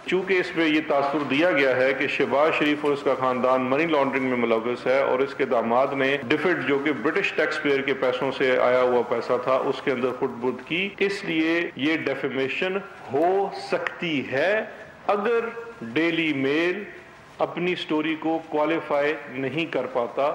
चूँकि इसमें ये तासुर दिया गया है कि शहबाज शरीफ और उसका खानदान मनी लॉन्ड्रिंग में मुलव्वस है और इसके दामाद ने डिफिट जो कि ब्रिटिश टैक्स पेयर के पैसों से आया हुआ पैसा था उसके अंदर खुटबुद की, इसलिए ये डेफेमेशन हो सकती है अगर डेली मेल अपनी स्टोरी को क्वालिफाई नहीं कर पाता।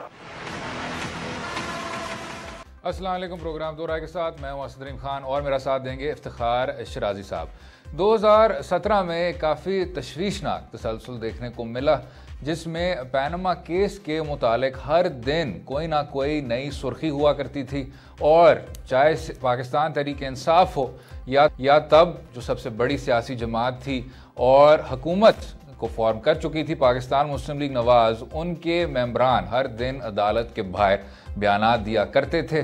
अस्सलाम वालेकुम। प्रोग्राम दो राय के साथ मैं हूं असद खान और मेरा साथ देंगे इफ्तिखार शिराजी साहब। 2017 में काफ़ी तशवीशनाक तसलसल देखने को मिला जिसमें पैनमा केस के मुतालिक हर दिन कोई ना कोई नई सुर्खी हुआ करती थी और चाहे पाकिस्तान तहरीक इंसाफ हो या तब जो सबसे बड़ी सियासी जमात थी और हुकूमत को फॉर्म कर चुकी थी पाकिस्तान मुस्लिम लीग नवाज, उनके मेंबरान हर दिन अदालत के बाहर बयानात दिया करते थे।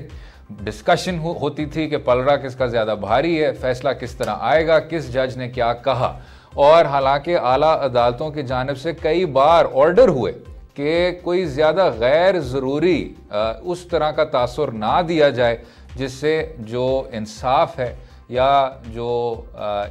डिस्कशन होती थी कि पलड़ा किसका ज़्यादा भारी है, फैसला किस तरह आएगा, किस जज ने क्या कहा। और हालांकि आला अदालतों की जानिब से कई बार ऑर्डर हुए कि कोई ज़्यादा गैर ज़रूरी उस तरह का तासुर ना दिया जाए जिससे जो इंसाफ है या जो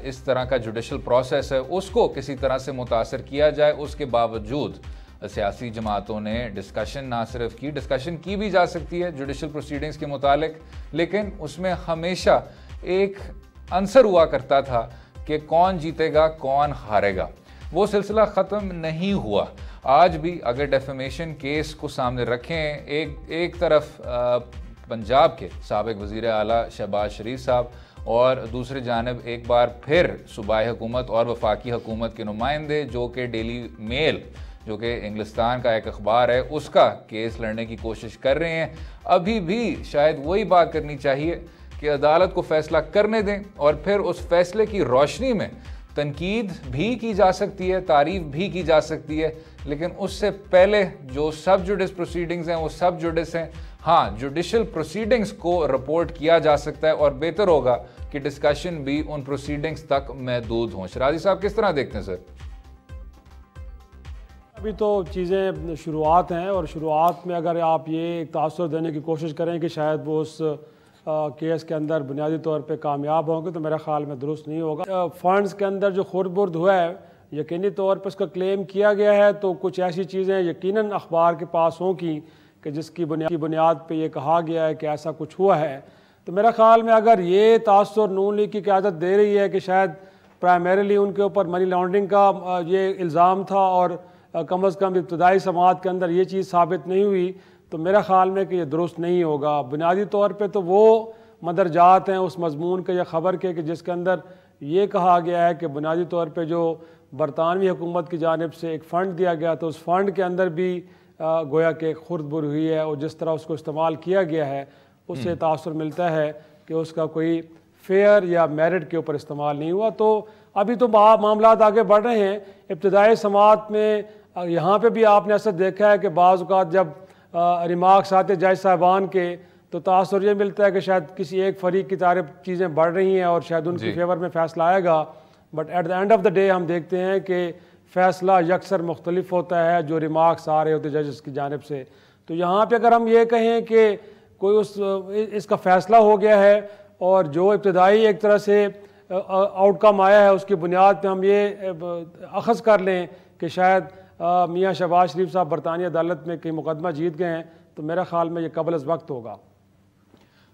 इस तरह का जुडिशल प्रोसेस है उसको किसी तरह से मुतासर किया जाए। उसके बावजूद सियासी जमातों ने डिस्कशन ना सिर्फ की, डिस्कशन की भी जा सकती है जुडिशल प्रोसीडिंग्स के मुतालिक, लेकिन उसमें हमेशा एक आंसर हुआ करता था कि कौन जीतेगा कौन हारेगा। वो सिलसिला ख़त्म नहीं हुआ। आज भी अगर डेफेमेशन केस को सामने रखें, एक तरफ पंजाब के साबिक वज़ीर आला शहबाज शरीफ साहब और दूसरी जानिब एक बार फिर सूबाई हुकूमत और वफाकी हुकूमत के नुमाइंदे जो कि डेली मेल जो कि इंग्लिस्तान का एक अखबार है उसका केस लड़ने की कोशिश कर रहे हैं। अभी भी शायद वही बात करनी चाहिए कि अदालत को फैसला करने दें और फिर उस फैसले की रोशनी में तनकीद भी की जा सकती है, तारीफ भी की जा सकती है, लेकिन उससे पहले जो सब जुडिस प्रोसीडिंग्स हैं वो सब जुडिस हैं। हाँ, जुडिशल प्रोसीडिंग्स को रिपोर्ट किया जा सकता है और बेहतर होगा कि डिस्कशन भी उन प्रोसीडिंग्स तक महदूद हों। शिराजी साहब किस तरह देखते हैं सर? अभी तो चीज़ें शुरुआत हैं और शुरुआत में अगर आप ये तासुर देने की कोशिश करें कि शायद वो उस केस के अंदर बुनियादी तौर पे कामयाब होंगे तो मेरा ख्याल में दुरुस्त नहीं होगा। फंड्स के अंदर जो खुर्द-बुर्द हुआ है यकीनी तौर पर उसका क्लेम किया गया है तो कुछ ऐसी चीज़ें यकीनन अखबार के पास हों कि जिसकी बुनियाद पे ये कहा गया है कि ऐसा कुछ हुआ है। तो मेरा ख्याल में अगर ये तासुर नून लीग की क़यादत दे रही है कि शायद प्राइमरीली उनके ऊपर मनी लॉन्ड्रिंग का ये इल्ज़ाम था और कम अज़ कम इब्तदाई समात के अंदर ये चीज़ साबित नहीं हुई, तो मेरा ख्याल में कि ये दुरुस्त नहीं होगा। बुनियादी तौर पे तो वो मदरजात हैं उस मजमून के या ख़बर के कि जिसके अंदर ये कहा गया है कि बुनियादी तौर पे जो बरतानवी हुकूमत की जानिब से एक फ़ंड दिया गया तो उस फ़ंड के अंदर भी गोया के खुर्द-बुर्द हुई है और जिस तरह उसको इस्तेमाल किया गया है उससे तासुर मिलता है कि उसका कोई फेयर या मेरिट के ऊपर इस्तेमाल नहीं हुआ। तो अभी तो मामला आगे बढ़ रहे हैं। इब्तदाई समात में यहाँ पे भी आपने असर देखा है कि बाज़ औक़ात जब रिमार्क्स आते जज साहबान के तो तासुर ये मिलता है कि शायद किसी एक फरीक की तरफ चीज़ें बढ़ रही हैं और शायद उनकी फेवर में फ़ैसला आएगा, but at the end of the day हम देखते हैं कि फ़ैसला यकसर मुख्तलिफ होता है जो रिमार्क्स आ रहे होते जजेस की जानिब से। तो यहाँ पर अगर हम ये कहें कि कोई इसका फ़ैसला हो गया है और जो इब्तदाई एक तरह से आउटकम आया है उसकी बुनियाद पे हम ये अखज़ कर लें कि शायद मियाँ शहबाज शरीफ साहब बरतानी अदालत में कई मुकदमा जीत गए हैं, तो मेरा ख्याल में ये कबल अज़ वक्त होगा।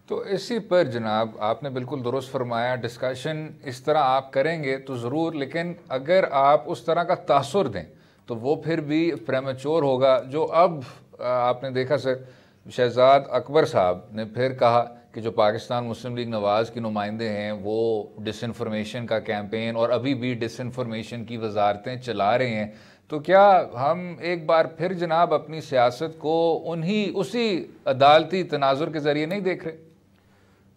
तो इसी पर जनाब आपने बिल्कुल दुरुस्त फरमाया, डिस्कशन इस तरह आप करेंगे तो ज़रूर, लेकिन अगर आप उस तरह का तासुर दें तो वो फिर भी प्रेमेच्योर होगा। जो अब आपने देखा सर, शहजाद अकबर साहब ने फिर कहा कि जो पाकिस्तान मुस्लिम लीग नवाज के नुमाइंदे हैं वो डिसइंफॉर्मेशन का कैंपेन और अभी भी डिसइंफॉर्मेशन की वजारतें चला रहे हैं। तो क्या हम एक बार फिर जनाब अपनी सियासत को उसी अदालती तनाजुर के ज़रिए नहीं देख रहे?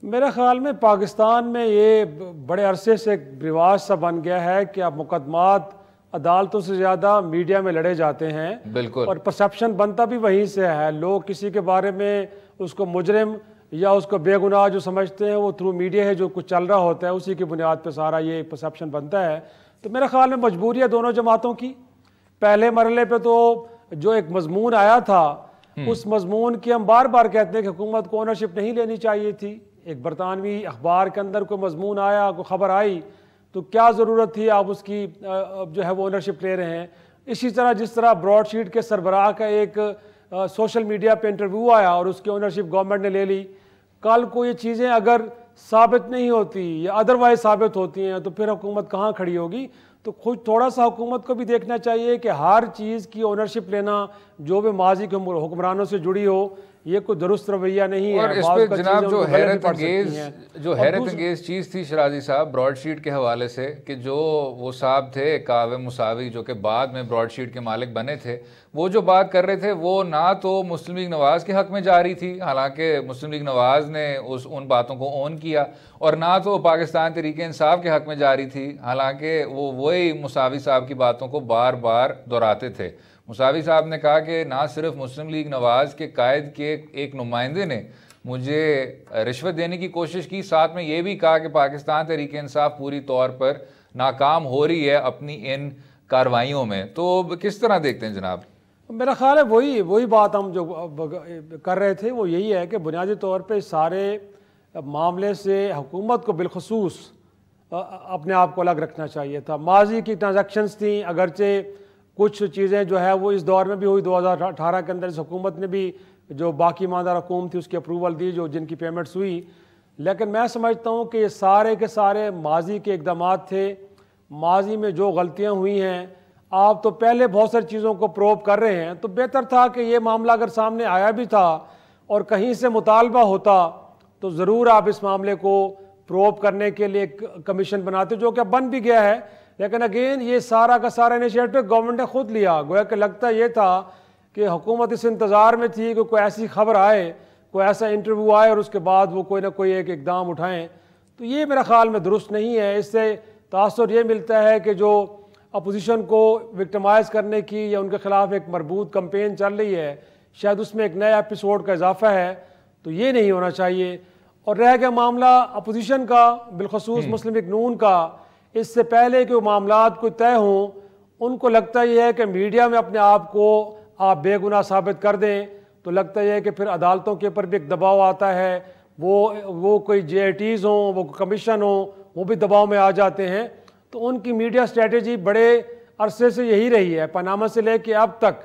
मेरे ख्याल में पाकिस्तान में ये बड़े अरसे से एक रिवाज सा बन गया है कि अब मुकदमात अदालतों से ज़्यादा मीडिया में लड़े जाते हैं। बिल्कुल। और परसेप्शन बनता भी वहीं से है। लोग किसी के बारे में उसको मुजरिम या उसको बेगुनाह जो समझते हैं वो थ्रू मीडिया है, जो कुछ चल रहा होता है उसी की बुनियाद पर सारा ये परसेप्शन बनता है। तो मेरे ख्याल में मजबूरी है दोनों जमातों की। पहले मरले पे तो जो एक मजमून आया था उस मजमून की हम बार बार कहते हैं कि हुकूमत को ओनरशिप नहीं लेनी चाहिए थी। एक बरतानवी अखबार के अंदर कोई मजमून आया, कोई खबर आई तो क्या ज़रूरत थी आप उसकी जो है वो ओनरशिप ले रहे हैं। इसी तरह जिस तरह ब्रॉडशीट के सरबराह का एक सोशल मीडिया पे इंटरव्यू आया और उसकी ओनरशिप गवर्नमेंट ने ले ली, कल को ये चीज़ें अगर साबित नहीं होती या अदरवाइज साबित होती हैं तो फिर हुकूमत कहाँ खड़ी होगी। तो खुद थोड़ा सा हुकूमत को भी देखना चाहिए कि हर चीज़ की ओनरशिप लेना जो भी माजी के हुक्मरानों से जुड़ी हो, ये कोई दुरुस्त रवैया नहीं और है। इस पे जनाब जो हैरत अंगेज चीज़ थी शराजी साहब ब्रॉडशीट के हवाले से कि जो वो साहब थे कावे मुसावी जो कि बाद में ब्रॉडशीट के मालिक बने थे, वो जो बात कर रहे थे वो ना तो मुस्लिम लीग नवाज़ के हक़ में जारी थी, हालांकि मुस्लिम लीग नवाज़ ने उन बातों को ऑन किया, और ना तो पाकिस्तान तहरीक इंसाफ के हक़ में जारी थी, हालांकि वो वही मुसावी साहब की बातों को बार बार दोहराते थे। मुसावी साहब ने कहा कि ना सिर्फ मुस्लिम लीग नवाज़ के कायद के एक नुमाइंदे ने मुझे रिश्वत देने की कोशिश की, साथ में ये भी कहा कि पाकिस्तान तहरीक इंसाफ पूरी तौर पर नाकाम हो रही है अपनी इन कार्रवाइयों में। तो किस तरह देखते हैं जनाब? मेरा ख्याल है वही बात हम जो कर रहे थे वो यही है कि बुनियादी तौर पे सारे मामले से हुकूमत को बिलखसूस अपने आप को अलग रखना चाहिए था। माजी की ट्रांजैक्शंस थी, अगरचे कुछ चीज़ें जो है वो इस दौर में भी हुई, 2018 के अंदर इस हुकूमत ने भी जो बाकी ईमानदार हुकूमत थी उसकी अप्रूवल दी जो जिनकी पेमेंट्स हुई, लेकिन मैं समझता हूँ कि ये सारे के सारे माजी के इक़दाम थे। माजी में जो गलतियाँ हुई हैं, आप तो पहले बहुत सारी चीज़ों को प्रोब कर रहे हैं, तो बेहतर था कि ये मामला अगर सामने आया भी था और कहीं से मुतालबा होता तो ज़रूर आप इस मामले को प्रोब करने के लिए एक कमीशन बनाते, जो कि बन भी गया है। लेकिन अगेन ये सारा का सारा इनिशिएटिव गवर्नमेंट ने खुद लिया। गोया कि लगता ये था कि हुकूमत इस इंतज़ार में थी कि कोई ऐसी खबर आए, कोई ऐसा इंटरव्यू आए और उसके बाद वो कोई ना कोई एक इकदाम उठाएं। तो ये मेरा ख्याल में दुरुस्त नहीं है। इससे तासुर ये मिलता है कि जो अपोजिशन को विक्टिमाइज़ करने की या उनके खिलाफ एक मरबूत कैंपेन चल रही है, शायद उसमें एक नया एपिसोड का इजाफा है, तो ये नहीं होना चाहिए। और रह गया मामला अपोजिशन का, बिलखसूस मुस्लिम लीग नून का, इससे पहले कि वो मामलात कोई तय हों, उनको लगता यह है कि मीडिया में अपने आप को आप बेगुनाह साबित कर दें, तो लगता यह है कि फिर अदालतों के ऊपर भी एक दबाव आता है। वो कोई JITs हों, वो कमीशन हों, वो भी दबाव में आ जाते हैं। तो उनकी मीडिया स्ट्रेटजी बड़े अरसे से यही रही है, पनामा से लेके अब तक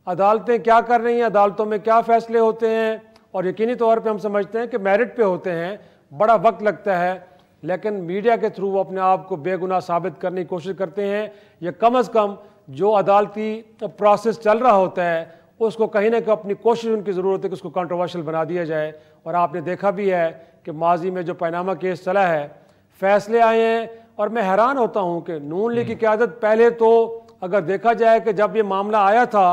अदालतें क्या कर रही हैं, अदालतों में क्या फ़ैसले होते हैं, और यकीनी तौर पे हम समझते हैं कि मेरिट पे होते हैं, बड़ा वक्त लगता है, लेकिन मीडिया के थ्रू वो अपने आप को बेगुनाह साबित करने की कोशिश करते हैं, या कम अज़ कम जो अदालती प्रोसेस चल रहा होता है उसको कहीं ना कहीं अपनी कोशिश उनकी ज़रूरत है कि उसको कंट्रोवर्शियल बना दिया जाए। और आपने देखा भी है कि माजी में जो पनामा केस चला है, फ़ैसले आए हैं, और मैं हैरान होता हूँ कि नून लीग की क़यादत पहले तो अगर देखा जाए कि जब ये मामला आया था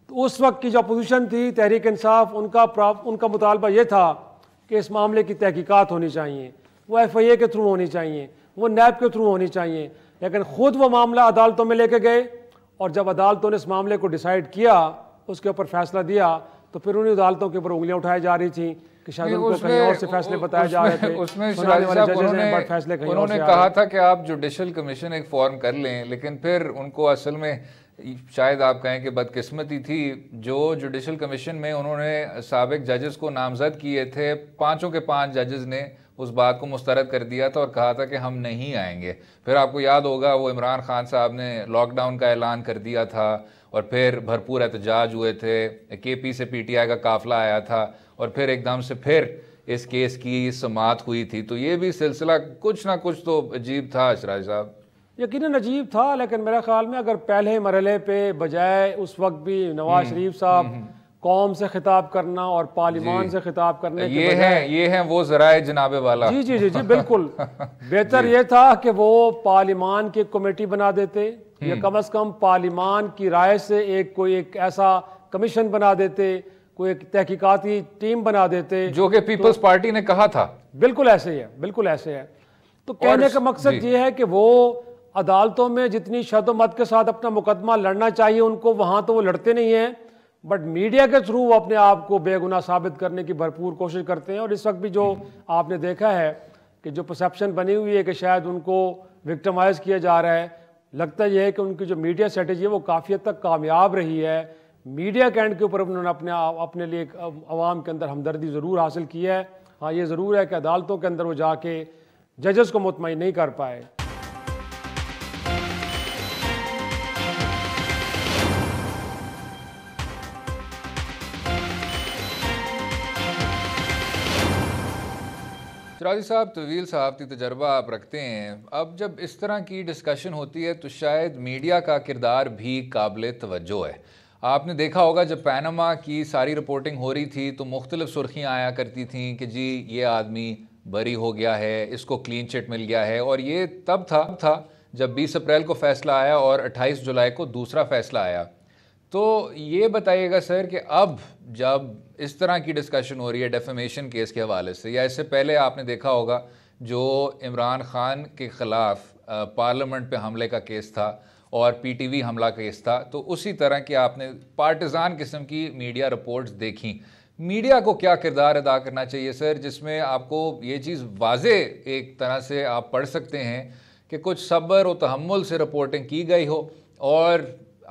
तो उस वक्त की जो अपोजिशन थी तहरीक इंसाफ, उनका मुतालबा ये था कि इस मामले की तहकीकात होनी चाहिए, वो FIA के थ्रू होनी चाहिए, वो NAB के थ्रू होनी चाहिए। लेकिन ख़ुद वो मामला अदालतों में लेके गए, और जब अदालतों ने इस मामले को डिसाइड किया, उसके ऊपर फैसला दिया, तो फिर उन्हीं अदालतों के ऊपर उंगलियां उठाई जा रही थी कि शायद उनको कहीं और से फैसले बताए जा रहे थे। उसमें उन्होंने कहा था कि आप जुडिशल कमीशन एक फॉर्म कर लें, लेकिन फिर उनको असल में शायद आप कहें कि बदकिस्मती थी, जो जुडिशल कमीशन में उन्होंने साबिक जजेस को नामजद किए थे, 5 के 5 जजेस ने उस बात को मुस्तरद कर दिया था और कहा था कि हम नहीं आएंगे। फिर आपको याद होगा वो इमरान खान साहब ने लॉकडाउन का ऐलान कर दिया था, और फिर भरपूर एहतजाज हुए थे, KP से PTI का काफिला आया था, और फिर एकदम से फिर इस केस की समाअत हुई थी। तो ये भी सिलसिला कुछ ना कुछ तो अजीब था अशराज साहब। यकीनन अजीब था, लेकिन मेरे ख्याल में अगर पहले मरहले पे बजाय उस वक्त भी नवाज शरीफ साहब कौम से खिताब करना और पार्लिमान से खिताब करने के ये है वो ज़राए जनाबे वाला। जी बिल्कुल बेहतर ये था कि वो पार्लिमान की कमेटी बना देते, या कम से कम पार्लिमान की राय से कोई एक ऐसा कमीशन बना देते, कोई एक तहकीकाती टीम बना देते, जो कि पीपल्स पार्टी ने कहा था। बिल्कुल ऐसे ही है, बिल्कुल ऐसे है। तो कहने का मकसद ये है कि वो अदालतों में जितनी शद्दोमत के साथ अपना मुकदमा लड़ना चाहिए उनको, वहां तो वो लड़ते नहीं हैं, बट मीडिया के थ्रू वो अपने आप को बेगुनाह साबित करने की भरपूर कोशिश करते हैं। और इस वक्त भी जो आपने देखा है कि जो परसेप्शन बनी हुई है कि शायद उनको विक्टिमाइज किया जा रहा है, लगता यह है कि उनकी जो मीडिया स्ट्रेटजी है वो काफ़ी हद तक कामयाब रही है। मीडिया के एंड के ऊपर उन्होंने अपने लिए अवाम के अंदर हमदर्दी ज़रूर हासिल की है। हाँ, ये ज़रूर है कि अदालतों के अंदर वो जाके जजेस को मुतमईन नहीं कर पाए। शिराजी साहब, तवील साहब की तजर्बा आप रखते हैं। अब जब इस तरह की डिस्कशन होती है तो शायद मीडिया का किरदार भी काबिल तवज्जो है। आपने देखा होगा जब पैनामा की सारी रिपोर्टिंग हो रही थी तो मुख्तलिफ सुर्खियाँ आया करती थी कि जी ये आदमी बरी हो गया है, इसको क्लीन चिट मिल गया है। और ये तब था जब 20 अप्रैल को फ़ैसला आया और 28 जुलाई को दूसरा फ़ैसला आया। तो ये बताइएगा सर कि अब जब इस तरह की डिस्कशन हो रही है डेफेमेशन केस के हवाले से, या इससे पहले आपने देखा होगा जो इमरान खान के ख़िलाफ़ पार्लियामेंट पे हमले का केस था और पीटीवी हमला केस था, तो उसी तरह की आपने पार्टिज़ान किस्म की मीडिया रिपोर्ट्स देखी। मीडिया को क्या किरदार अदा करना चाहिए सर, जिसमें आपको ये चीज़ वाज़े एक तरह से आप पढ़ सकते हैं कि कुछ सब्र और तहम्मुल से रिपोर्टिंग की गई हो और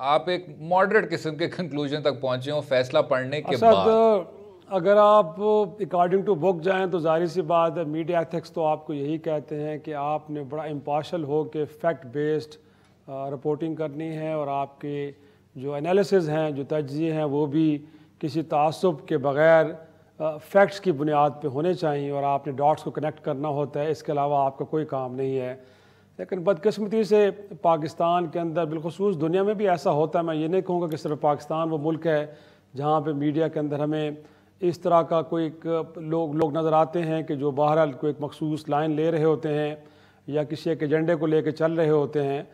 आप एक मॉडरेट किस्म के कंक्लूजन तक पहुंचे हो फैसला पढ़ने के बाद? अगर आप अकॉर्डिंग टू बुक जाएं तो जाहिर सी बात है, मीडिया एथिक्स तो आपको यही कहते हैं कि आपने बड़ा इम्पार्शल हो के फैक्ट बेस्ड रिपोर्टिंग करनी है और आपके जो एनालिसिस हैं, जो तज्ज़िये हैं, वो भी किसी तासुब के बग़ैर फैक्ट्स की बुनियाद पे होने चाहिए और आपने डॉट्स को कनेक्ट करना होता है। इसके अलावा आपका कोई काम नहीं है। लेकिन बदकिस्मती से पाकिस्तान के अंदर, बिलखुसूस दुनिया में भी ऐसा होता है। मैं ये नहीं कहूँगा कि सिर्फ पाकिस्तान वो मुल्क है जहाँ पे मीडिया के अंदर हमें इस तरह का कोई लोग नज़र आते हैं कि जो बहरहाल कोई एक मखसूस लाइन ले रहे होते हैं या किसी एक एजेंडे को लेकर चल रहे होते हैं।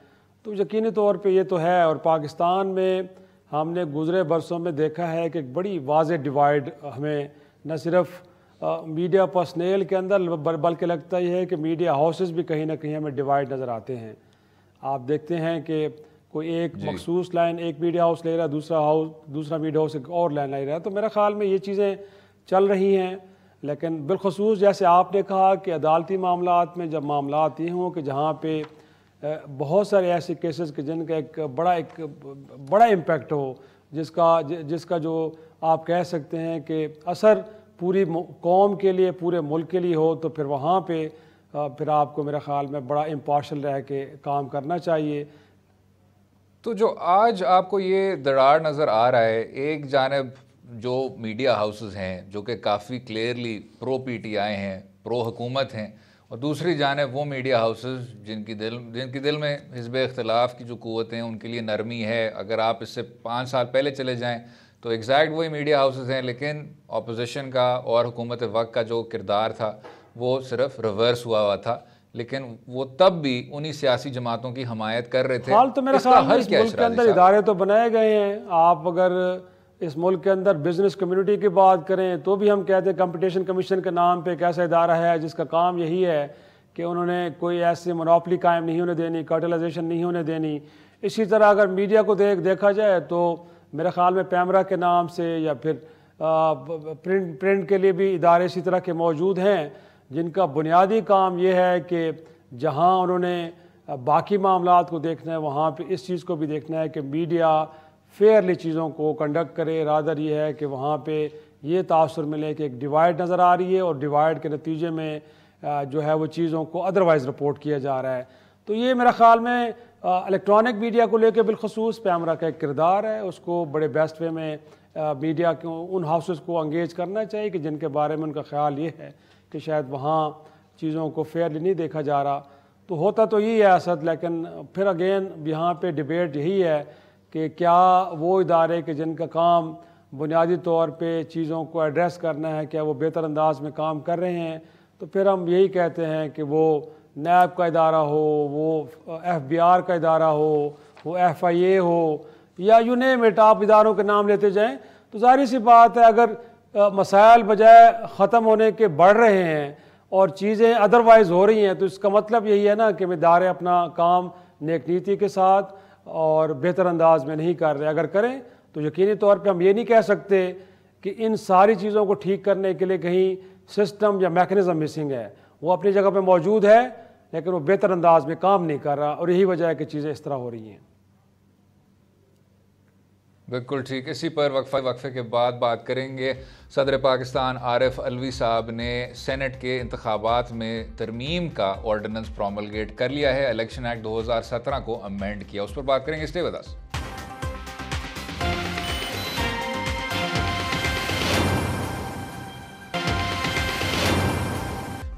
तो यकीनी तौर पे ये तो है। और पाकिस्तान में हमने गुज़रे बरसों में देखा है कि एक बड़ी वाज़ेह डिवाइड हमें न सिर्फ मीडिया पर्सनल के अंदर बल्कि लगता ही है कि मीडिया हाउसेस भी कहीं ना कहीं हमें डिवाइड नज़र आते हैं। आप देखते हैं कि कोई एक मखसूस लाइन एक मीडिया हाउस ले रहा है, दूसरा मीडिया हाउस एक और लाइन ले रहा है। तो मेरे ख़्याल में ये चीज़ें चल रही हैं। लेकिन बिलखुसूस जैसे आपने कहा कि अदालती मामलात में जब मामलात ये हों कि जहाँ पे बहुत सारे ऐसे केसेस के जिनका एक बड़ा इम्पेक्ट हो, जिसका जो आप कह सकते हैं कि असर पूरी कौम के लिए, पूरे मुल्क के लिए हो, तो फिर वहाँ पे फिर आपको मेरे ख़्याल में बड़ा इम्पार्शल रह के काम करना चाहिए। तो जो आज आपको ये दरार नज़र आ रहा है, एक जानिब जो मीडिया हाउसेस हैं जो कि काफ़ी क्लियरली प्रो पीटीआई हैं, प्रो हुकूमत हैं, और दूसरी जानिब वो मीडिया हाउसेस जिनकी दिल में हिज़्ब इख्तिलाफ़ की जो क़ुव्वतें हैं उनके लिए नरमी है। अगर आप इससे 5 साल पहले चले जाएँ तो एग्जैक्ट वही मीडिया हाउसेस हैं, लेकिन अपोजिशन का और हुकूमत वक्त का जो किरदार था वो सिर्फ रिवर्स हुआ था। लेकिन वो तब भी उन्हीं सियासी जमातों की हमायत कर रहे थे। हाल तो मेरे ख्याल में इस मुल्क के अंदर इदारे तो बनाए गए हैं। आप अगर इस मुल्क के अंदर बिजनेस कम्युनिटी की बात करें तो भी हम कहते हैं कंपटीशन कमीशन के नाम पे एक ऐसा इदारा है जिसका काम यही है कि उन्होंने कोई ऐसी मोनोपोली कायम नहीं होने देनी, कार्टेलाइजेशन नहीं होने देनी। इसी तरह अगर मीडिया को देखा जाए तो मेरे ख़्याल में पैमरा के नाम से या फिर प्रिंट के लिए भी इदारे इसी तरह के मौजूद हैं जिनका बुनियादी काम ये है कि जहां उन्होंने बाकी मामलात को देखना है वहाँ पे इस चीज़ को भी देखना है कि मीडिया फेयरली चीज़ों को कंडक्ट करे। रादर ये है कि वहाँ पे ये तासुर मिले कि एक डिवाइड नज़र आ रही है और डिवाइड के नतीजे में जो है वो चीज़ों को अदरवाइज़ रिपोर्ट किया जा रहा है। तो ये मेरा ख़्याल में इलेक्ट्रॉनिक मीडिया को लेकर बिलखसूस पैमरा का एक किरदार है। उसको बड़े बेस्ट वे में मीडिया को, उन हाउसेस को इंगेज करना चाहिए कि जिनके बारे में उनका ख्याल ये है कि शायद वहाँ चीज़ों को फेयरली नहीं देखा जा रहा। तो होता तो यही है असद, लेकिन फिर अगेन यहाँ पे डिबेट यही है कि क्या वो इदारे के जिनका काम बुनियादी तौर पे चीज़ों को एड्रेस करना है, क्या वो बेहतर अंदाज में काम कर रहे हैं। तो फिर हम यही कहते हैं कि वो नैब का इदारा हो, वो FBI का इदारा हो, वो FIA हो, या यू नेम इट, आप इदारों के नाम लेते जाएं। तो जाहिर सी बात है अगर मसाइल बजाय ख़त्म होने के बढ़ रहे हैं और चीज़ें अदरवाइज़ हो रही हैं तो इसका मतलब यही है ना कि इदारे अपना काम नेक नीति के साथ और बेहतर अंदाज में नहीं कर रहे। अगर करें तो यकीनी तौर पे हम ये नहीं कह सकते कि इन सारी चीज़ों को ठीक करने के लिए कहीं सिस्टम या मैकेनिज़्म मिसिंग है। वो अपनी जगह पे मौजूद है लेकिन वो बेहतर अंदाज में काम नहीं कर रहा और यही वजह है कि चीज़ें इस तरह हो रही हैं। बिल्कुल ठीक। इसी पर वक्फे के बाद बात करेंगे। सदर पाकिस्तान आरिफ अलवी साहब ने सेनेट के इंतखाबात में तरमीम का ऑर्डिनेंस प्रोमलगेट कर लिया है। इलेक्शन एक्ट 2017 को अमेंड किया, उस पर बात करेंगे। Stay with us.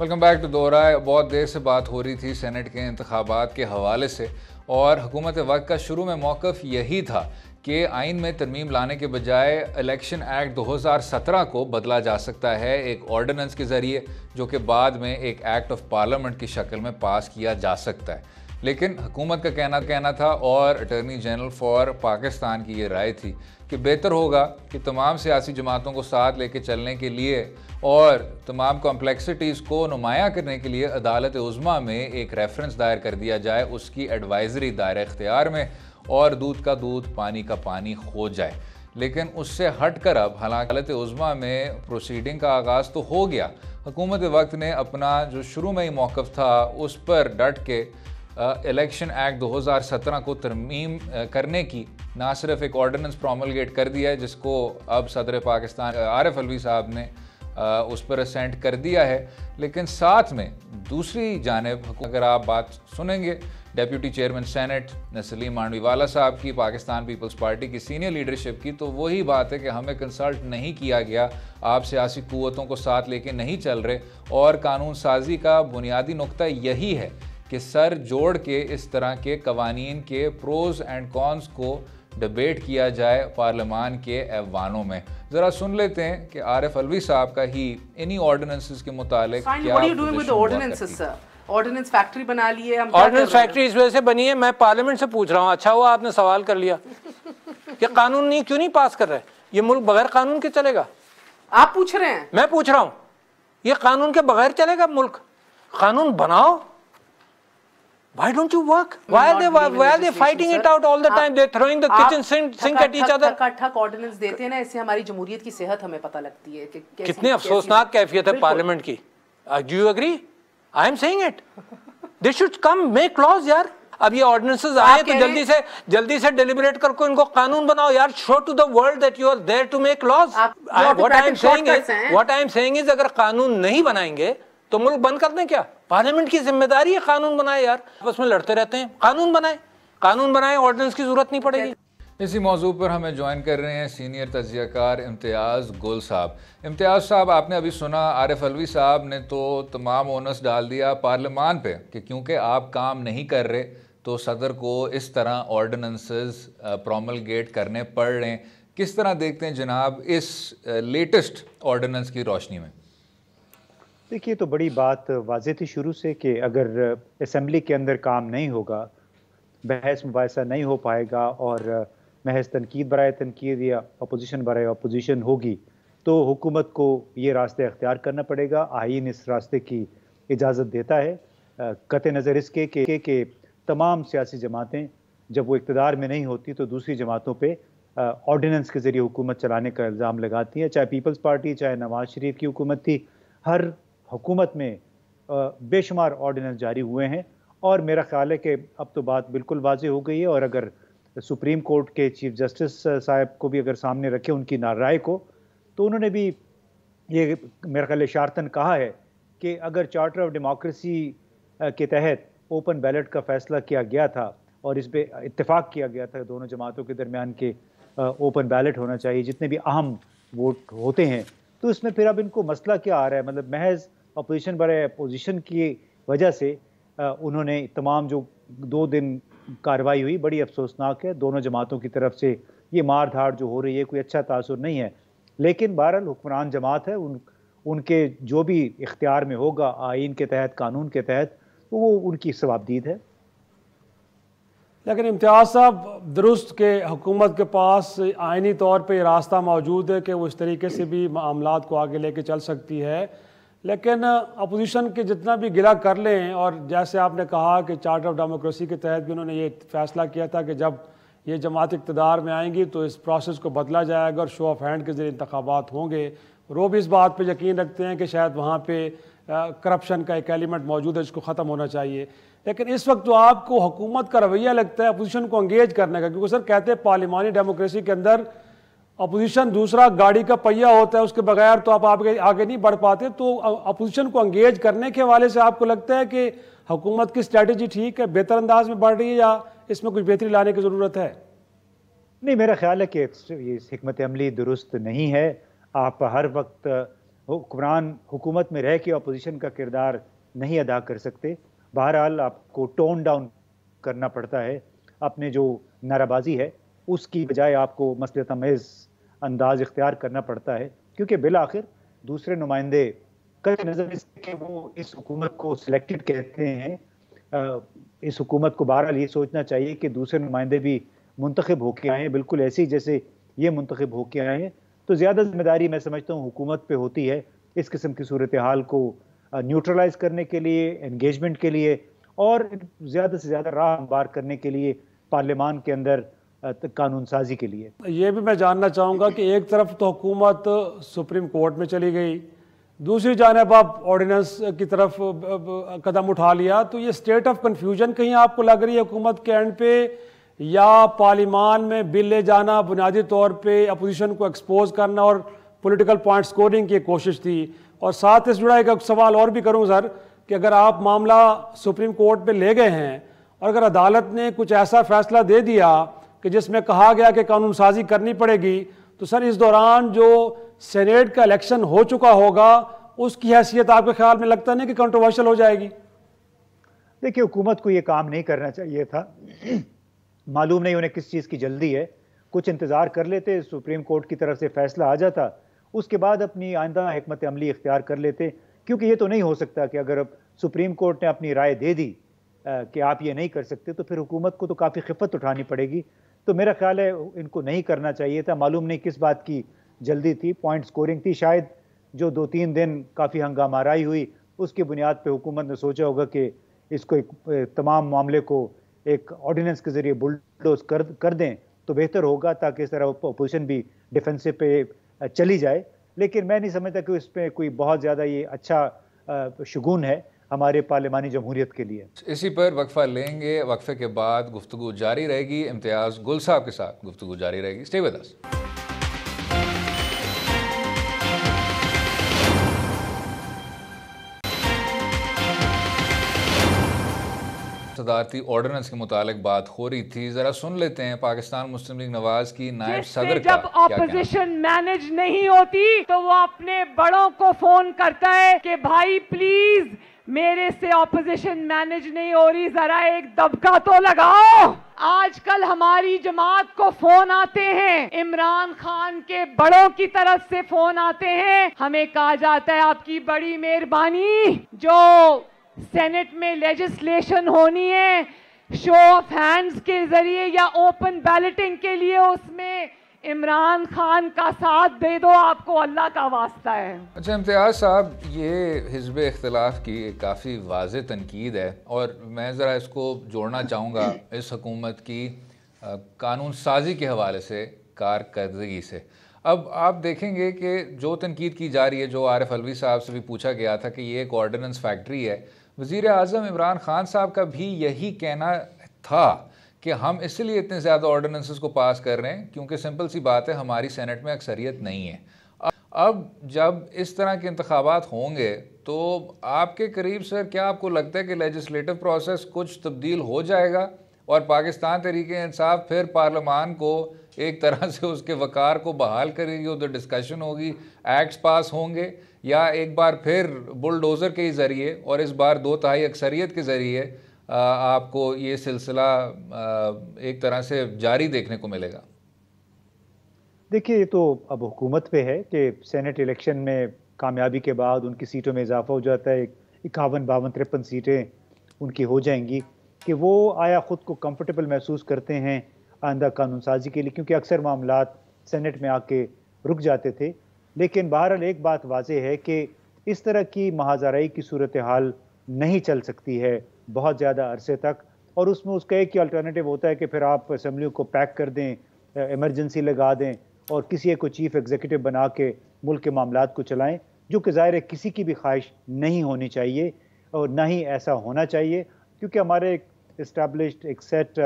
Welcome back to दोहरा। बहुत देर से बात हो रही थी सेनेट के इंतखाबात के हवाले से, और हुकूमत वक्त का शुरू में मौक़िफ़ यही था कि आइन में तरमीम लाने के बजाय इलेक्शन एक्ट 2017 को बदला जा सकता है एक ऑर्डिनेंस के ज़रिए, जो कि बाद में एक एक्ट ऑफ पार्लियामेंट की शक्ल में पास किया जा सकता है। लेकिन हुकूमत का कहना था और अटॉर्नी जनरल फॉर पाकिस्तान की ये राय थी कि बेहतर होगा कि तमाम सियासी जमातों को साथ लेके चलने के लिए और तमाम कॉम्प्लेक्सिटीज़ को नुमायाँ करने के लिए अदालत उज़्मा में एक रेफरेंस दायर कर दिया जाए, उसकी एडवाइज़री दायरे इख्तियार में, और दूध का दूध पानी का पानी हो जाए। लेकिन उससे हट कर अब हालांकि अदालत उज़्मा में प्रोसीडिंग का आगाज़ तो हो गया, हुकूमत वक्त ने अपना जो शुरू में ही मौक़िफ़ था उस पर डट के इलेक्शन एक्ट 2017 को तरमीम करने की ना सिर्फ एक ऑर्डिनेंस प्रोमलगेट कर दिया है, जिसको अब सदर पाकिस्तान आरिफ अलवी साहब ने उस पर असेंट कर दिया है, लेकिन साथ में दूसरी जानिब अगर आप बात सुनेंगे डेप्यूटी चेयरमैन सेनेट नसलीम मांडवीवाला साहब की, पाकिस्तान पीपल्स पार्टी की सीनियर लीडरशिप की, तो वही बात है कि हमें कंसल्ट नहीं किया गया, आप सियासी कुव्वतों को साथ लेके नहीं चल रहे, और कानून साजी का बुनियादी नुक्ता यही है कि सर जोड़ के इस तरह के कवानीन के प्रोज एंड कॉन्स को डिबेट किया जाए पार्लियामान के ऐवानों में। ज़रा सुन लेते हैं कि आरिफ अलवी साहब का ही इन्हीं ऑर्डिनेंसेस के मुतालिक क्या ऑर्डिनेंस फैक्ट्री बना ली है हम। ऑर्डिनेंस फैक्ट्री इस वजह से बनी है, मैं पार्लियामेंट से पूछ रहा हूँ, अच्छा हुआ आपने सवाल कर लिया कि कानून नहीं क्यों नहीं पास कर रहे, ये मुल्क बगैर कानून के चलेगा? आप पूछ रहे हैं, मैं पूछ रहा हूँ, ये कानून के बगैर चलेगा मुल्क? कानून बनाओ। Why don't you work? Why are they fighting it out all the time? They're throwing the kitchen sink at each other. ठक ऑर्डिनेंस देते हैं ना, इससे हमारी जमहूरियत की सेहत हमें पता लगती है कि कितनी अफसोसनाक कैफियत है पार्लियामेंट की। Do you agree? I am saying it. They should come make laws यार। अब ये ऑर्डिनेंसेस आए तो जल्दी से डेलिब्रेट करके इनको कानून बनाओ यार। Show to the world that you are there to make laws. What I am saying is अगर कानून नहीं बनाएंगे तो मुल्क बंद कर दें क्या? पार्लियामेंट की जिम्मेदारी है कानून बनाए यार, आपस में लड़ते रहते हैं, कानून बनाए, ऑर्डिनेंस की जरूरत नहीं पड़ेगी। इसी मौजू पर हमें ज्वाइन कर रहे हैं सीनियर तज्ज़ियाकार इम्तियाज़ गुल साहब। इम्तियाज़ साहब, आपने अभी सुना आरिफ अलवी साहब ने तो तमाम ओनस डाल दिया पार्लियामान पे कि क्योंकि आप काम नहीं कर रहे तो सदर को इस तरह ऑर्डिनेंसेस प्रोमलगेट करने पड़ रहे हैं। किस तरह देखते हैं जनाब इस लेटेस्ट ऑर्डिनेंस की रोशनी में? देखिए, तो बड़ी बात वाज़ेह थी शुरू से कि अगर असम्बली के अंदर काम नहीं होगा, बहस मुबाहिसा नहीं हो पाएगा और महज तनकीद बराए तनकीद या अपोजिशन बराए अपोजिशन होगी, तो हुकूमत को ये रास्ते अख्तियार करना पड़ेगा। आइन इस रास्ते की इजाज़त देता है, कतई नज़र इसके कि तमाम सियासी जमातें जब वो इक़्तिदार में नहीं होती तो दूसरी जमातों पे ऑर्डिनेंस के ज़रिए हुकूमत चलाने का इल्ज़ाम लगाती हैं। चाहे पीपल्स पार्टी, चाहे नवाज शरीफ की हुकूमत थी, हर हुकूमत में बेशुमार ऑर्डिनेंस जारी हुए हैं, और मेरा ख्याल है कि अब तो बात बिल्कुल वाज़ेह हो गई है। और अगर सुप्रीम कोर्ट के चीफ जस्टिस साहब को भी अगर सामने रखें उनकी राय को, तो उन्होंने भी ये मेरा ख्याल इशारतन कहा है कि अगर चार्टर ऑफ डेमोक्रेसी के तहत ओपन बैलेट का फैसला किया गया था और इस पर इत्तेफाक किया गया था दोनों जमातों के दरमियान के ओपन बैलेट होना चाहिए जितने भी अहम वोट होते हैं, तो इसमें फिर अब इनको मसला क्या आ रहा है? मतलब महज अपोजिशन बराए अपोजिशन की वजह से उन्होंने तमाम जो 2 दिन कार्रवाई हुई बड़ी अफसोसनाक है। दोनों जमातों की तरफ से ये मार धाड़ जो हो रही है कोई अच्छा तासुर नहीं है, लेकिन बहरहाल हुक्मरान जमात है, उनके जो भी इख्तियार में होगा आइन के तहत, कानून के तहत, तो वो उनकी सवाबदीद है। लेकिन इम्तियाज़ साहब, दुरुस्त के हुकूमत के पास आइनी तौर पे रास्ता मौजूद है कि वो इस तरीके से भी मामलात को आगे लेके चल सकती है, लेकिन अपोजिशन के जितना भी गिला कर लें, और जैसे आपने कहा कि चार्टर ऑफ डेमोक्रेसी के तहत भी उन्होंने ये फैसला किया था कि जब ये जमात इक़्तिदार में आएंगी तो इस प्रोसेस को बदला जाएगा और शो ऑफ हैंड के ज़रिए इंतखाबात होंगे, और वो भी इस बात पे यकीन रखते हैं कि शायद वहाँ पे करप्शन का एक एलिमेंट मौजूद है जिसको ख़त्म होना चाहिए। लेकिन इस वक्त तो आपको हुकूमत का रवैया लगता है अपोजिशन को अंगेज करने का, क्योंकि सर कहते हैं पार्लिमानी डेमोक्रेसी के अंदर अपोजिशन दूसरा गाड़ी का पहिया होता है, उसके बगैर तो आप आगे नहीं बढ़ पाते। तो अपोजिशन को अंगेज करने के हवाले से आपको लगता है कि हुकूमत की स्ट्रैटेजी ठीक है, बेहतर अंदाज में बढ़ रही है, या इसमें कुछ बेहतरी लाने की ज़रूरत है? नहीं, मेरा ख्याल है कि ये हिकमत अमली दुरुस्त नहीं है। आप हर वक्त हुक्मरान हुकूमत में रह के अपोजिशन का किरदार नहीं अदा कर सकते। बहरहाल आपको टोन डाउन करना पड़ता है, अपने जो नाराबाजी है उसकी बजाय आपको मसलतमेज़ अंदाज इख्तियार करना पड़ता है, क्योंकि बिल आखिर दूसरे नुमाइंदे कई नज़र इसके कि वो इस हुकूमत को सिलेक्टेड कहते हैं। इस हुकूमत को बहरहाल ये सोचना चाहिए कि दूसरे नुमाइंदे भी मुंतखब होके आए हैं, बिल्कुल ऐसे ही जैसे ये मुंतखब होके आए हैं। तो ज़्यादा जिम्मेदारी मैं समझता हूँ हुकूमत पे होती है इस किस्म की सूरत हाल को न्यूट्रलाइज करने के लिए, एंगेजमेंट के लिए और ज़्यादा से ज़्यादा राह हमवार करने के लिए पार्लियामान के अंदर कानून साजी के लिए। ये भी मैं जानना चाहूँगा कि एक तरफ तो हुकूमत सुप्रीम कोर्ट में चली गई, दूसरी जानिब आप ऑर्डिनेंस की तरफ कदम उठा लिया, तो ये स्टेट ऑफ कन्फ्यूजन कहीं आपको लग रही है हुकूमत के एंड पे, या पार्लियामान में बिल ले जाना बुनियादी तौर पे अपोजिशन को एक्सपोज करना और पॉलिटिकल पॉइंट स्कोरिंग की कोशिश थी? और साथ इस जुड़ा एक सवाल और भी करूँ सर कि अगर आप मामला सुप्रीम कोर्ट पे ले गए हैं और अगर अदालत ने कुछ ऐसा फैसला दे दिया कि जिसमें कहा गया कि कानून साजी करनी पड़ेगी, तो सर इस दौरान जो सेनेट का इलेक्शन हो चुका होगा उसकी हैसियत आपके ख्याल में लगता नहीं कि कंट्रोवर्शियल हो जाएगी? देखिए, हुकूमत को ये काम नहीं करना चाहिए था। मालूम नहीं उन्हें किस चीज़ की जल्दी है, कुछ इंतज़ार कर लेते, सुप्रीम कोर्ट की तरफ से फैसला आ जाता, उसके बाद अपनी आइंदा हिकमत अमली इख्तियार कर लेते। क्योंकि ये तो नहीं हो सकता कि अगर अब सुप्रीम कोर्ट ने अपनी राय दे दी कि आप ये नहीं कर सकते, तो फिर हुकूमत को तो काफ़ी खिफ़त उठानी पड़ेगी। तो मेरा ख्याल है इनको नहीं करना चाहिए था। मालूम नहीं किस बात की जल्दी थी, पॉइंट स्कोरिंग थी शायद, जो 2-3 दिन काफ़ी हंगामाराई हुई उसकी बुनियाद पे हुकूमत ने सोचा होगा कि इसको तमाम मामले को एक ऑर्डिनेंस के ज़रिए बुलडोज कर दें तो बेहतर होगा, ताकि इस तरह अपोजिशन भी डिफेंसिव पे चली जाए। लेकिन मैं नहीं समझता कि इस पर कोई बहुत ज़्यादा ये अच्छा शगुन है हमारे पार्लियामानी जमहूरियत के लिए। इसी पर वक्फा लेंगे, वक्फे के बाद गुफ्तगू जारी रहेगी। इम्तियाज़ गुल साहब के साथ गुफ्तगू जारी रहेगी। Stay with us. सदारती ऑर्डिनेंस के मुतालिक बात हो रही थी, जरा सुन लेते हैं पाकिस्तान मुस्लिम लीग नवाज की नायब सदर का। जब ऑपोजिशन मैनेज नहीं होती तो वो अपने बड़ों को फोन करता है कि भाई प्लीज मेरे से ऑपोजिशन मैनेज नहीं हो रही, जरा एक दबका तो लगाओ। आजकल हमारी जमात को फोन आते हैं, इमरान खान के बड़ों की तरफ से फोन आते हैं, हमें कहा जाता है आपकी बड़ी मेहरबानी, जो सेनेट में लेजिस्लेशन होनी है शो ऑफ हैंड्स के जरिए या ओपन बैलेटिंग के लिए, उसमें इमरान खान का साथ दे दो, आपको अल्लाह का वास्ता है। अच्छा इम्तियाज़ साहब, ये हिज़्ब इख्तिलाफ की काफ़ी वाज़ेह तनकीद है और मैं ज़रा इसको जोड़ना चाहूँगा इस हुकूमत की कानून साजी के हवाले से कारकर्दगी से। अब आप देखेंगे कि जो तनकीद की जा रही है, जो आरिफ अलवी साहब से भी पूछा गया था कि ये एक ऑर्डिनेंस फैक्ट्री है, वज़ीर आज़म इमरान खान साहब का भी यही कहना था कि हम इसलिए इतने ज़्यादा ऑर्डिनेंसेस को पास कर रहे हैं क्योंकि सिंपल सी बात है हमारी सेनेट में अक्सरियत नहीं है। अब जब इस तरह के इंतखाबात होंगे तो आपके करीब सर क्या आपको लगता है कि लेजिस्लेटिव प्रोसेस कुछ तब्दील हो जाएगा और पाकिस्तान तहरीक इंसाफ फिर पार्लियामान को एक तरह से उसके वकार को बहाल करेगी, उधर डिस्कशन होगी, एक्ट्स पास होंगे, या एक बार फिर बुलडोज़र के ज़रिए और इस बार 2/3 अक्सरियत के ज़रिए आपको ये सिलसिला एक तरह से जारी देखने को मिलेगा? देखिए, ये तो अब हुकूमत पे है कि सेनेट इलेक्शन में कामयाबी के बाद उनकी सीटों में इजाफा हो जाता है, 51, 52, 53 सीटें उनकी हो जाएंगी, कि वो आया ख़ुद को कंफर्टेबल महसूस करते हैं आइंदा कानून साजी के लिए, क्योंकि अक्सर मामलात सेनेट में आके रुक जाते थे। लेकिन बहरहाल एक बात वाज़ेह है कि इस तरह की महाजराई की सूरत हाल नहीं चल सकती है बहुत ज़्यादा अरसे तक, और उसमें उसका एक ही अल्टरनेटिव होता है कि फिर आप असम्बली को पैक कर दें, इमरजेंसी लगा दें और किसी एक को चीफ एग्जीक्यूटिव बना के मुल्क के मामलात को चलाएं, जो कि ज़ाहिर है किसी की भी ख्वाहिश नहीं होनी चाहिए और ना ही ऐसा होना चाहिए, क्योंकि हमारे एक इस्टेब्लिश्ड एक सेट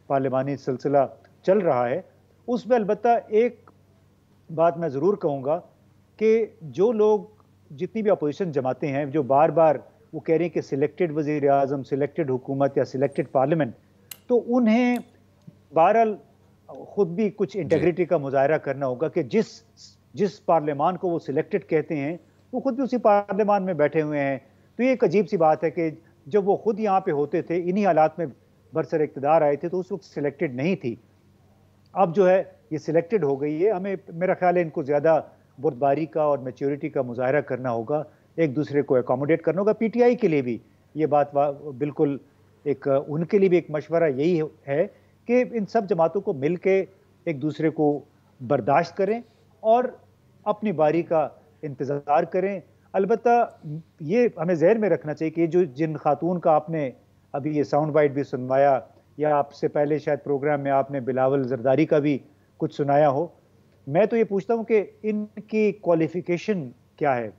पार्लियामानी सिलसिला चल रहा है। उसमें अलबत्ता एक बात मैं ज़रूर कहूँगा कि जो लोग जितनी भी अपोजिशन जमाते हैं जो बार बार वो कह रही हैं कि सिलेक्टेड वज़ीर आज़म, सिलेक्टेड हुकूमत या सिलेक्टेड पार्लियामेंट, तो उन्हें बहरहाल ख़ुद भी कुछ इंटेग्रिटी का मुजाहरा करना होगा कि जिस पार्लियामान को वो सिलेक्टेड कहते हैं वो खुद भी उसी पार्लियामान में बैठे हुए हैं। तो ये एक अजीब सी बात है कि जब वो खुद यहाँ पे होते थे, इन्हीं हालात में बरसर इक़्तिदार आए थे, तो उस वक्त सिलेक्टेड नहीं थी। अब जो है ये सिलेक्टेड हो गई है। हमें, मेरा ख्याल है, इनको ज़्यादा बुर्दबारी का और मैच्योरिटी का मुजाहरा करना होगा, एक दूसरे को एकोमोडेट करना होगा। पीटीआई के लिए भी ये बात बिल्कुल एक, उनके लिए भी एक मशवरा यही है कि इन सब जमातों को मिल के एक दूसरे को बर्दाश्त करें और अपनी बारी का इंतज़ार करें। अलबत्ता ये हमें ज़हन में रखना चाहिए कि जो जिन खातून का आपने अभी ये साउंड बाइट भी सुनवाया, या आपसे पहले शायद प्रोग्राम में आपने बिलावल जरदारी का भी कुछ सुनाया हो, मैं तो ये पूछता हूँ कि इनकी क्वालिफिकेशन क्या है।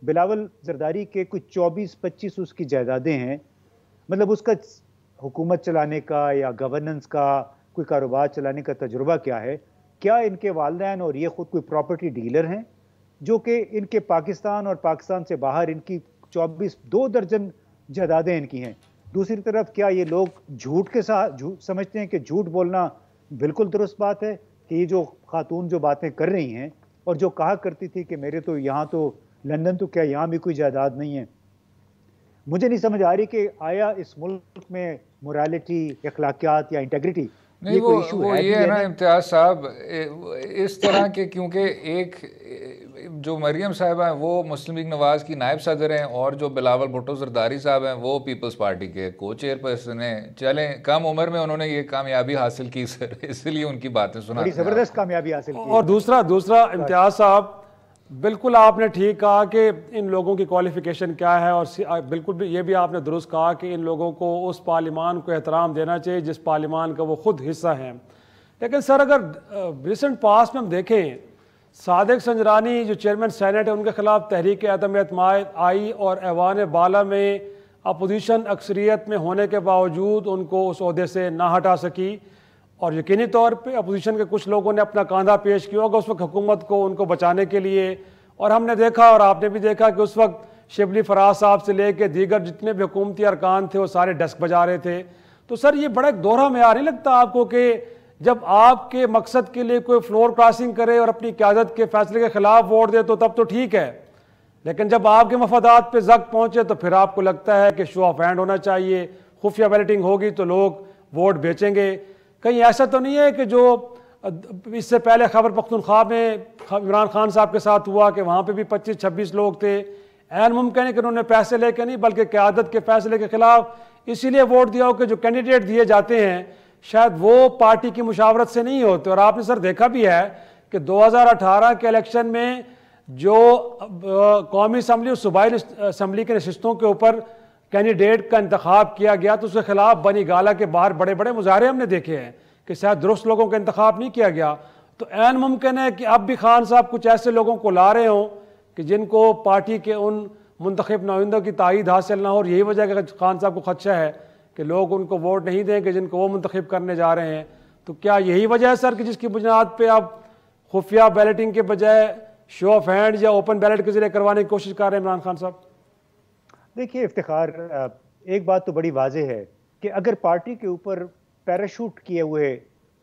बिलावल जरदारी के कुछ 24-25 उसकी जायदादें हैं, मतलब उसका हुकूमत चलाने का या गवर्नेंस का, कोई कारोबार चलाने का तजुर्बा क्या है? क्या इनके वालिदैन और ये खुद कोई प्रॉपर्टी डीलर हैं, जो कि इनके पाकिस्तान और पाकिस्तान से बाहर इनकी 2 दर्जन जायदादें इनकी हैं। दूसरी तरफ क्या ये लोग झूठ के साथ समझते हैं कि झूठ बोलना बिल्कुल दुरुस्त बात है, कि ये जो खातून जो बातें कर रही हैं और जो कहा करती थी कि मेरे तो यहाँ तो लंदन, तो क्या यहाँ भी कोई जायदाद नहीं है? मुझे नहीं समझ आ रही कि आया इस मुल्क में मोरालिटी, अखलाकियात या इंटेग्रिटी नहीं, वो ये है ना इम्तियाज साहब, इस तरह के, क्योंकि एक जो मरियम साहिबा हैं वो मुस्लिम लीग नवाज़ की नायब सदर हैं, और जो बिलावल भुट्टो जरदारी साहब हैं वो पीपल्स पार्टी के को चेयरपर्सन हैं। चलें, कम उम्र में उन्होंने ये कामयाबी हासिल की सर, इसलिए उनकी बातें सुना, बड़ी ज़बरदस्त कामयाबी हासिल की। और दूसरा इम्तियाज साहब, बिल्कुल आपने ठीक कहा कि इन लोगों की क्वालिफिकेशन क्या है, और बिल्कुल भी ये भी आपने दुरुस्त कहा कि इन लोगों को उस पार्लियामान को एहतराम देना चाहिए जिस पार्लियामान का वो खुद हिस्सा हैं। लेकिन सर, अगर रिसेंट पास्ट में हम देखें, सादिक संजरानी जो चेयरमैन सेनेट है, उनके खिलाफ तहरीक अदम एतमाद आई और ऐवान बाला में अपोजिशन अक्सरियत में होने के बावजूद उनको उस ओहदे से ना हटा सकी, और यकीनी तौर पे अपोजिशन के कुछ लोगों ने अपना कांधा पेश किया होगा उस वक्त हुकूमत को उनको बचाने के लिए। और हमने देखा और आपने भी देखा कि उस वक्त शिबली फराज साहब से लेकर दीगर जितने भी हुकूमती अरकान थे वो सारे डेस्क बजा रहे थे। तो सर, ये बड़ा एक दोहरा मेयार नहीं लगता आपको कि जब आपके मकसद के लिए कोई फ्लोर क्रॉसिंग करे और अपनी क़यादत के फैसले के खिलाफ वोट दे तो तब तो ठीक है, लेकिन जब आपके मफादात पे जख्त पहुंचे तो फिर आपको लगता है कि शो ऑफ हैंड होना चाहिए, खुफिया बैलेटिंग होगी तो लोग वोट बेचेंगे। कहीं ऐसा तो नहीं है कि जो इससे पहले खैबर पख्तूनख्वा में इमरान खान साहब के साथ हुआ कि वहाँ पे भी 25-26 लोग थे, ऐन मुमकिन है कि उन्होंने पैसे लेके नहीं बल्कि क़यादत के फैसले के खिलाफ इसीलिए वोट दिया हो कि जो कैंडिडेट दिए जाते हैं शायद वो पार्टी की मुशावरत से नहीं होते। और आपने सर देखा भी है कि 2018 के इलेक्शन में जो कौमी असम्बली और सूबाई असम्बली के नशिस्तों के ऊपर कैंडिडेट का इंतखाब किया गया तो उसके खिलाफ बनी गाला के बाहर बड़े बड़े मुजाहरे हमने देखे हैं कि शायद दुरुस्त लोगों का इंतखाब नहीं किया गया। तो ऐन मुमकिन है कि अब भी खान साहब कुछ ऐसे लोगों को ला रहे हों कि जिनको पार्टी के उन मुंतखब नुमाइंदों की तायीद हासिल ना हो, और यही वजह है कि खान साहब को खदशा है कि लोग उनको वोट नहीं देंगे जिनको वो मुंतखब करने जा रहे हैं। तो क्या यही वजह है सर कि जिसकी बुनियाद पर आप खुफिया बैलेटिंग के बजाय शो ऑफ हैंड या ओपन बैलेट के जरिए करवाने की कोशिश कर रहे हैं इमरान खान साहब? देखिए इफ्तिखार, एक बात तो बड़ी वाज़ेह है कि अगर पार्टी के ऊपर पैराशूट किए हुए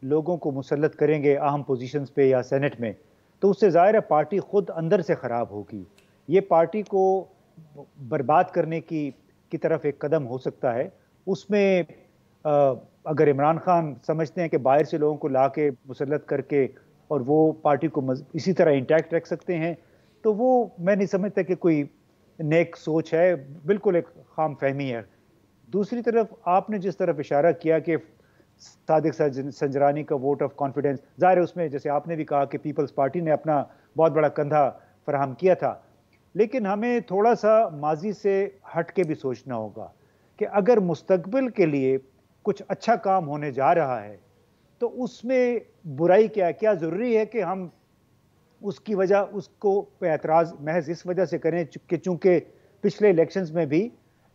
लोगों को मुसल्लत करेंगे अहम पोजीशंस पे या सेनेट में, तो उससे ज़ाहिर है पार्टी खुद अंदर से ख़राब होगी। ये पार्टी को बर्बाद करने की तरफ एक कदम हो सकता है। उसमें अगर इमरान खान समझते हैं कि बाहर से लोगों को ला के मुसल्लत करके और वो पार्टी को इसी तरह इंटैक्ट रख सकते हैं, तो वो मैं नहीं समझता कि कोई नेक सोच है, बिल्कुल एक खाम फहमी है। दूसरी तरफ आपने जिस तरफ इशारा किया कि सादिक संजरानी का वोट ऑफ कॉन्फिडेंस, ज़ाहिर है उसमें जैसे आपने भी कहा कि पीपल्स पार्टी ने अपना बहुत बड़ा कंधा फराहम किया था, लेकिन हमें थोड़ा सा माजी से हट के भी सोचना होगा कि अगर मुस्तकबिल के लिए कुछ अच्छा काम होने जा रहा है तो उसमें बुराई क्या है? क्या ज़रूरी है कि हम उसकी वजह उसको एतराज़ महज इस वजह से करें कि चूँकि पिछले इलेक्शंस में भी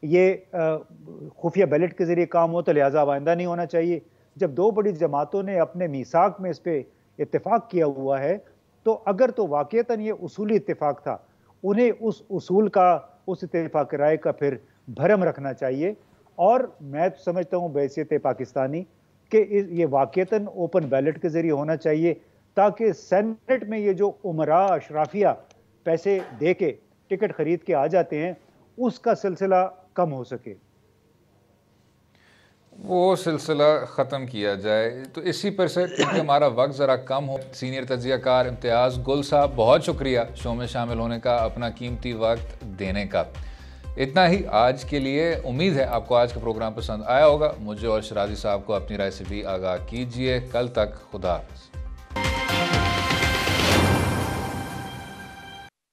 ये खुफिया बैलेट के ज़रिए काम हो तो लिहाजा आइंदा नहीं होना चाहिए। जब दो बड़ी जमातों ने अपने मीसाक में इस पर इत्तेफाक किया हुआ है, तो अगर तो वाक़ईतन ये उसूली इत्तेफाक था, उन्हें उस उसूल का, उस इत्तेफाक राय का फिर भरम रखना चाहिए। और मैं तो समझता हूँ बैसियत पाकिस्तानी कि ये वाक़ईतन ओपन बैलेट के ज़रिए होना चाहिए, ताकि सेनेट में ये जो उमरा अशराफिया पैसे दे के टिकट खरीद के आ जाते हैं, उसका सिलसिला कम हो सके, वो सिलसिला ख़त्म किया जाए। तो इसी पर से क्योंकि हमारा वक्त ज़रा कम हो, सीनियर तज्ज़ियाकार इम्तियाज़ गुल साहब बहुत शुक्रिया शो में शामिल होने का, अपना कीमती वक्त देने का। इतना ही आज के लिए। उम्मीद है आपको आज का प्रोग्राम पसंद आया होगा। मुझे और शराजी साहब को अपनी राय से भी आगाह कीजिए। कल तक खुदा हाफ़िज़।